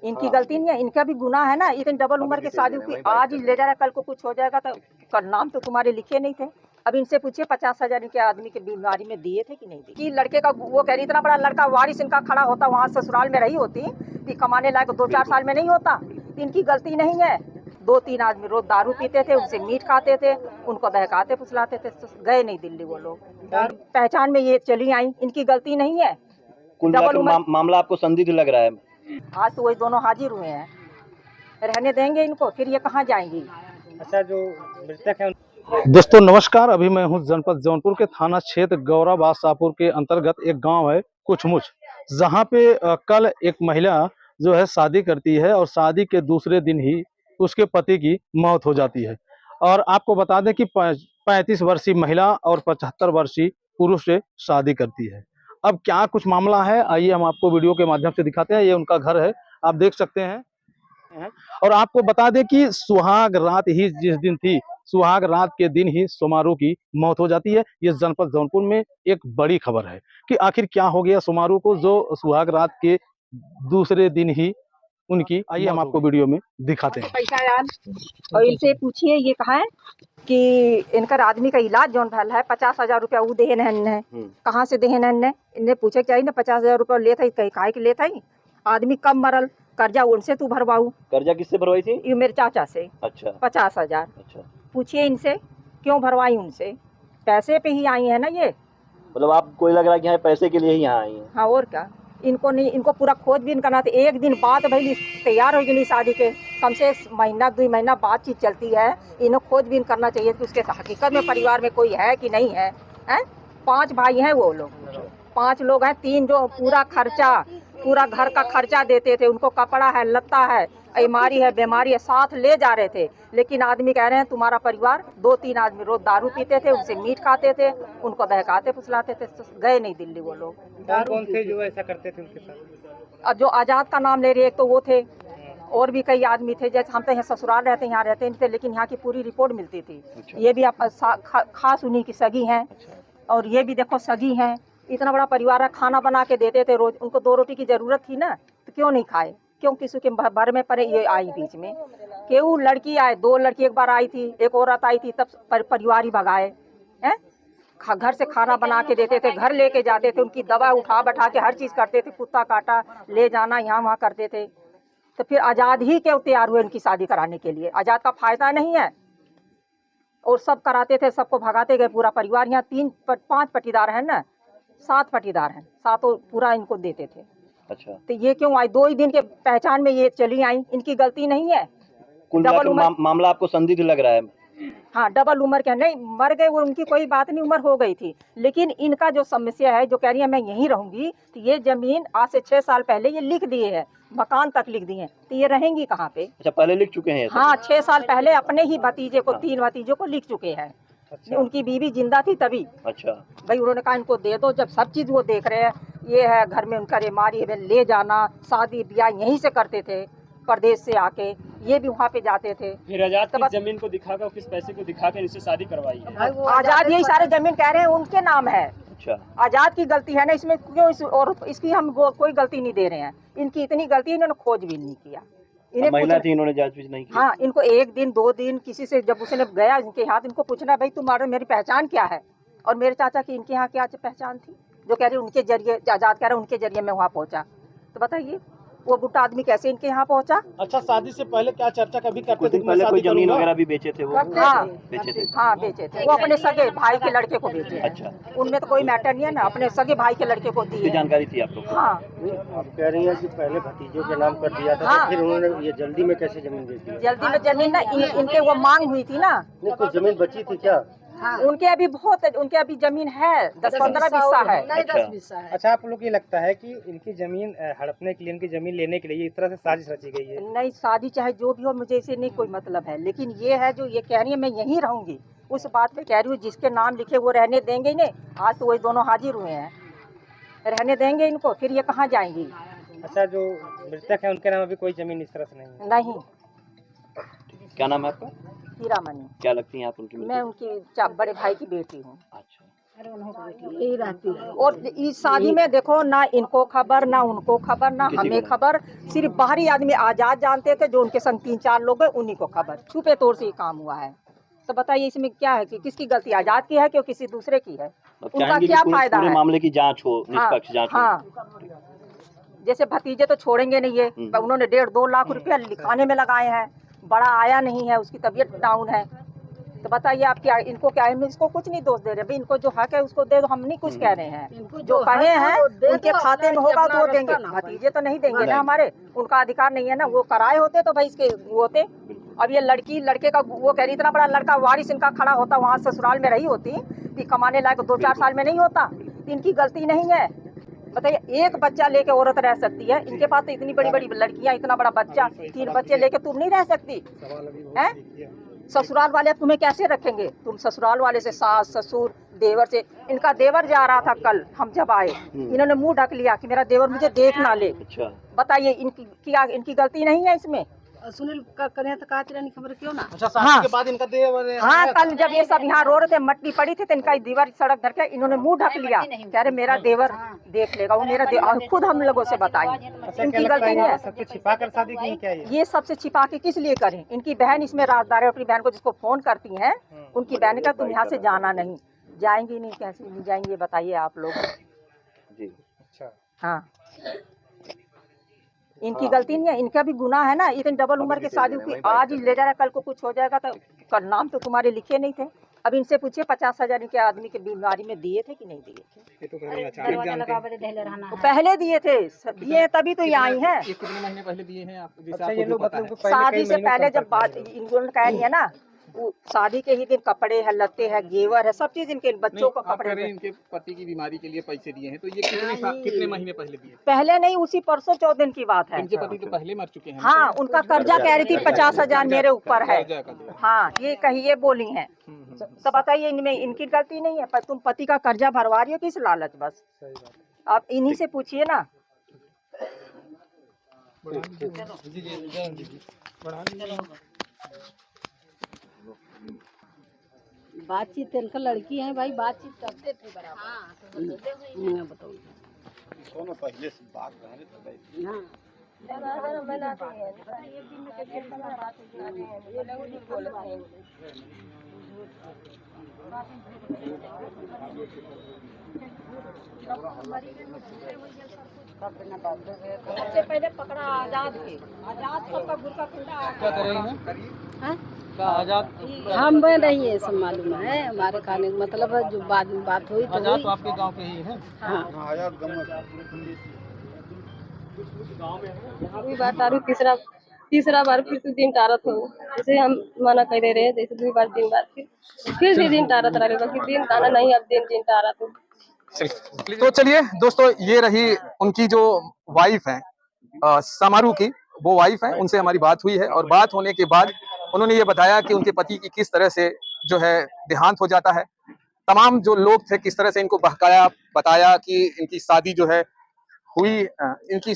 इनकी गलती नहीं है, इनका भी गुनाह है ना। इतनी डबल उम्र की शादी की, आज ही ले जा रहा है, कल को कुछ हो जाएगा तो कल नाम तो तुम्हारे लिखे नहीं थे। अब इनसे पूछिए 50,000 इनके आदमी के बीमारी में दिए थे कि नहीं दिए। कि लड़के का वो कह रही इतना बड़ा लड़का वारिस इनका खड़ा होता, वहाँ ससुराल में रही होती कि कमाने लायक 2-4 साल में नहीं होता। इनकी गलती नहीं है। 2-3 आदमी रोज दारू पीते थे, उनसे मीट खाते थे, उनको बहकाते फुसलाते थे, तो गए नहीं दिल्ली वो लोग। पहचान में ये चली आई, इनकी गलती नहीं है। डबल मामला आपको संदिग्ध लग रहा है? आज तो वही दोनों हाजिर हुए हैं, रहने देंगे इनको, फिर ये कहाँ जाएंगी। अच्छा, जो मृतक है दोस्तों नमस्कार, अभी मैं हूं जनपद जौनपुर के थाना क्षेत्र गौरा शाहपुर के अंतर्गत एक गांव है कुछमुच, जहां पे कल एक महिला जो है शादी करती है और शादी के दूसरे दिन ही उसके पति की मौत हो जाती है। और आपको बता दें कि 35 वर्षीय महिला और 75 वर्षीय पुरुष से शादी करती है। अब क्या कुछ मामला है, आइए हम आपको वीडियो के माध्यम से दिखाते हैं। ये उनका घर है, आप देख सकते हैं। और आपको बता दें कि सुहाग रात ही जिस दिन थी, सुहाग रात के दिन ही सोमारू की मौत हो जाती है। ये जनपद जौनपुर में एक बड़ी खबर है कि आखिर क्या हो गया सोमारू को, जो सुहाग रात के दूसरे दिन ही उनकी, आइए हम आपको वीडियो में दिखाते हैं। पैसा यार, और इनसे पूछिए ये कहा है कि इनका आदमी का इलाज जौन भल है 50,000 रुपया वो देहन है। कहाँ से देहन है? इन्हें पूछे चाहिए ना 50,000 रुपया ले था, कहीं काहे के ले था? आदमी कब मरल, कर्जा उनसे तू भरवाऊ। कर्जा किससे भरवाई थी? ये मेरे चाचा से। अच्छा। 50,000। अच्छा, पूछिए इनसे क्यों भरवाई उनसे, पैसे पे ही आई है ना ये। मतलब आपको लग रहा है कि यहाँ पैसे के लिए ही यहाँ आई है? हाँ, और क्या। इनको नहीं, इनको पूरा खोजबीन करना था। एक दिन बाद भाई तैयार हो गई शादी के, कम से महीना 2 महीना बातचीत चलती है। इन्हें खोजबीन करना चाहिए कि उसके हकीकत में परिवार में कोई है कि नहीं है। 5 भाई हैं वो लोग, 5 लोग हैं। 3 जो पूरा खर्चा, पूरा घर का खर्चा देते थे, उनको कपड़ा है, लत्ता है, बीमारी है, बीमारी है, साथ ले जा रहे थे। लेकिन आदमी कह रहे हैं तुम्हारा परिवार, 2-3 आदमी रोज दारू पीते थे, उनसे मीट खाते थे, उनको बहकाते फुसलाते थे, तो गए नहीं दिल्ली वो लोग। कौन थे जो ऐसा करते थे उनके साथ? जो आजाद का नाम ले रहे, एक तो वो थे, और भी कई आदमी थे। जैसे हम तो यहाँ ससुराल रहते, यहाँ रहते नहीं थे, लेकिन यहाँ की पूरी रिपोर्ट मिलती थी। अच्छा। ये भी आप खास उन्हीं की सगी हैं। अच्छा। और ये भी देखो सगी हैं। इतना बड़ा परिवार है, खाना बना के देते थे रोज। उनको 2 रोटी की जरूरत थी ना, तो क्यों नहीं खाए? क्यों किसी के भर में पड़े ये आई बीच में? क्यों लड़की आए, 2 लड़की एक बार आई थी, एक औरत आई थी, तब परिवार ही भगाए हैं। घर से खाना बना के देते थे, घर लेके जाते थे, उनकी दवा उठा बैठा के हर चीज करते थे, कुत्ता काटा ले जाना यहाँ वहाँ करते थे। तो फिर आजाद ही क्यों तैयार हुए उनकी शादी कराने के लिए? आजाद का फायदा नहीं है। और सब कराते थे, सबको भगाते गए पूरा परिवार। यहाँ 5 पटीदार हैं ना, 7 पटीदार हैं, 7 पूरा इनको देते थे। अच्छा। तो ये क्यों आई? 2 ही दिन के पहचान में ये चली आई, इनकी गलती नहीं है। डबल मामला आपको संदिग्ध लग रहा है? हाँ, डबल उम्र क्या, नहीं मर गए वो, उनकी कोई बात नहीं, उम्र हो गई थी। लेकिन इनका जो समस्या है, जो कह रही है मैं यहीं रहूंगी, तो ये जमीन आज से 6 साल पहले ये लिख दिए है, मकान तक लिख दिए हैं, तो ये रहेंगी कहाँ पे? अच्छा, पहले लिख चुके हैं? हाँ, 6 साल पहले अपने ही भतीजे को, 3 भतीजों को लिख चुके हैं। अच्छा। उनकी बीवी जिंदा थी तभी। अच्छा। भाई उन्होंने कहा इनको दे दो, जब सब चीज वो देख रहे हैं। ये है घर में उनका बीमारी है, ले जाना, शादी ब्याह यहीं से करते थे, प्रदेश से आके ये भी वहाँ पे जाते थे। फिर आजाद किस जमीन को दिखाकर, किस पैसे को दिखाकर इनसे शादी करवाई है? आजाद यही सारे जमीन कह रहे हैं उनके नाम है। अच्छा। आजाद की गलती है ना इसमें, क्यों और इसकी हम कोई गलती नहीं दे रहे हैं। इनकी इतनी गलती, इन्होंने खोज भी नहीं किया। इन्हें महिला थी, इन्होंने जांच नहीं की। हाँ, इनको 1 दिन 2 दिन किसी से जब उसने गया इनके हाथ, इनको पूछना भाई तुम्हारे मेरी पहचान क्या है? और मेरे चाचा की इनके यहाँ क्या पहचान थी? जो कह रहे उनके जरिए, आजाद कह रहे उनके जरिए मैं वहाँ पहुँचा। तो बताइए वो बुढ़ा आदमी कैसे इनके यहाँ पहुँचा? अच्छा, शादी से पहले क्या चर्चा कभी करते थे? पहले कोई जमीन वगैरह भी बेचे थे वो? हाँ बेचे थे। हाँ, बेचे थे। वो अपने सगे भाई के लड़के को बेचे। अच्छा। उनमें तो कोई मैटर नहीं है ना, अपने सगे भाई के लड़के को दिए। जानकारी थी आपको? हाँ। आप कह रही हैं कि पहले भतीजों के नाम कर दिया था। हाँ। तो फिर उन्होंने ये जल्दी में कैसे जमीन दे दी? जल्दी में जमीन ना, इनके वो मांग हुई थी ना। कुछ जमीन बची थी क्या? हाँ। उनके अभी बहुत, उनके अभी जमीन है 10-15 बिस्सा है। अच्छा, आप लोग ये लगता है कि इनकी जमीन हड़पने के लिए, इनकी जमीन लेने के लिए इस तरह से साजिश रची गई है? नहीं, शादी चाहे जो भी हो, मुझे इससे नहीं कोई मतलब है। लेकिन ये है जो ये कह रही है मैं यहीं रहूंगी, उस बात पे कह रही हूँ। जिसके नाम लिखे वो रहने देंगे ही नहीं। आज तो वही दोनों हाजिर हुए हैं, रहने देंगे इनको, फिर ये कहाँ जाएंगी। अच्छा, जो मृतक है उनके नाम अभी कोई जमीन इस तरह से नहीं है? नहीं। क्या नाम है आपका? हीरामणि। क्या लगती हैं आप उनकी? मैं उनकी बड़े भाई की बेटी हूँ। अच्छा। यही रहती है। और इस शादी में देखो ना इनको खबर ना उनको खबर ना किसी को हमें नहीं। खबर, सिर्फ बाहरी आदमी आजाद जानते थे, जो उनके संग 3-4 लोग हैं उन्हीं को खबर, छुपे तौर से ये काम हुआ है। तो बताइए इसमें क्या है कि किसकी गलती, आजाद की है कि किसी दूसरे की है? अब उनका चाहेंगे कि क्या पूरे फायदा पूरे है? मामले की जांच हो, हाँ निष्पक्ष जांच हो। हाँ, जैसे भतीजे तो छोड़ेंगे नहीं है, उन्होंने 1.5-2 लाख रुपया लिखाने में लगाए हैं, बड़ा आया नहीं है, उसकी तबीयत डाउन है। तो बताइए आप क्या इनको क्या है? इसको कुछ नहीं दोष दे रहे भाई, इनको जो हक है उसको दे दो, हम नहीं कुछ कह रहे हैं। जो कहे हैं उनके खाते में होगा तो वो देंगे, भतीजे तो नहीं देंगे ना हमारे, उनका अधिकार नहीं है ना, वो कराए होते तो भाई इसके वो होते। अब ये लड़की लड़के का वो कह रही, इतना बड़ा लड़का वारिस इनका खड़ा होता, वहाँ ससुराल में रही होती भी, कमाने लायक 2-4 साल में नहीं होता, इनकी गलती नहीं है। बताइए एक बच्चा लेके औरत रह सकती है, इनके पास तो इतनी बड़ी बड़ी लड़कियां, इतना बड़ा बच्चा, 3 बच्चे लेके तुम नहीं रह सकती हैं? ससुराल वाले तुम्हें कैसे रखेंगे? तुम ससुराल वाले से, सास ससुर देवर से, इनका देवर जा रहा था कल हम जब आए, इन्होंने मुंह ढक लिया कि मेरा देवर मुझे देख ना ले। अच्छा, बताइए इनकी गलती नहीं है इसमें? सुनील का करें तो काच रहने खबर क्यों ना। अच्छा, शादी के बाद इनका देवर हाँ, कल जब ये सब यहाँ रो रहे थे, मट्टी पड़ी थी, तो इनका दीवार सड़क धर के इन्होंने मुंह ढक लिया, कह रहे मेरा देवर देख लेगा, वो मेरा देवर, खुद हम लोगों से बताइए, अच्छा, क्या इनकी लगता गलती है नहीं ये है। सबसे छिपा कर शादी की है क्या ये सबसे छिपा के किस लिए करें? इनकी बहन इसमें राजदार है, अपनी बहन को जिसको फोन करती हैं, उनकी बहन का तुम यहाँ से जाना नहीं, जाएंगी नहीं, कैसे नहीं जाएंगे बताइए आप लोग? जी। अच्छा, हाँ, इनकी गलती नहीं है, इनका भी गुनाह है ना, इतनी डबल उम्र की शादी की, आज ही ले जा रहा, कल को कुछ हो जाएगा तो कल नाम तो तुम्हारे लिखे नहीं थे। अब इनसे पूछिए 50,000 के आदमी के बीमारी में दिए थे कि नहीं दिए थे? ये तो पहले अचानक जानते हैं। तो पहले दिए थे, दिए तभी तो ये आई हैं। ये कितने महीने पहले दिए हैं आपको? जैसे अच्छा, ये आपको लोग जो पता मतलब है। को पहले शादी कई से महीनों पहले जब संपर्क बात में इन्होंने कह रही है ना, वो शादी के ही दिन कपड़े है, लत्ते है, घेवर है, सब चीज इनके बच्चों नहीं, को आप कह कपड़े रहे हैं हैं। इनके पति की बीमारी के लिए पैसे दिए हैं, तो ये कितने महीने पहले दिए? पहले नहीं, उसी परसों 14 दिन की बात है। इनके पति तो पहले मर चुके हैं। हाँ, उनका कर्जा कह रही थी 50,000 मेरे ऊपर है। कर्जा का दिया। हाँ, ये कहिए बोली हैं। तो बताइए इनमें इनकी गलती नहीं है, पर तुम पति का कर्जा भरवा रही हो किस लालच? बस सही बात आप इन्हीं से पूछिए ना। बातचीत इनका लड़की है भाई, बातचीत करते थे बराबर। मैं बताऊँ हाँ। सबसे पहले पकड़ा आजाद के, आजाद सबका गुरका खुंडा क्या कर रही हैं? हाँ? क्या आजाद? हम बन रही है, सब मालूम है हमारे खाने का मतलब है, जो बाद में बात हुई तो आजाद हुई। तो आपके गांव के ही हैं। हाँ, दुई बार तारू तीसरा बार फिर से दिन टारत हो, जैसे हम मना कर दे रहे हैं, जैसे 2 बार 3 बार फिर भी दिन टारत रहे, बाकी दिन ताना नहीं, अब दिन टारत हो। तो चलिए दोस्तों, ये रही उनकी जो वाइफ है समारू की, वो वाइफ है, उनसे हमारी बात हुई है, और बात होने के बाद उन्होंने ये बताया कि उनके पति की किस तरह से जो है देहांत हो जाता है। तमाम जो लोग थे किस तरह से इनको बहकाया, बताया कि इनकी शादी जो है हुई, इनकी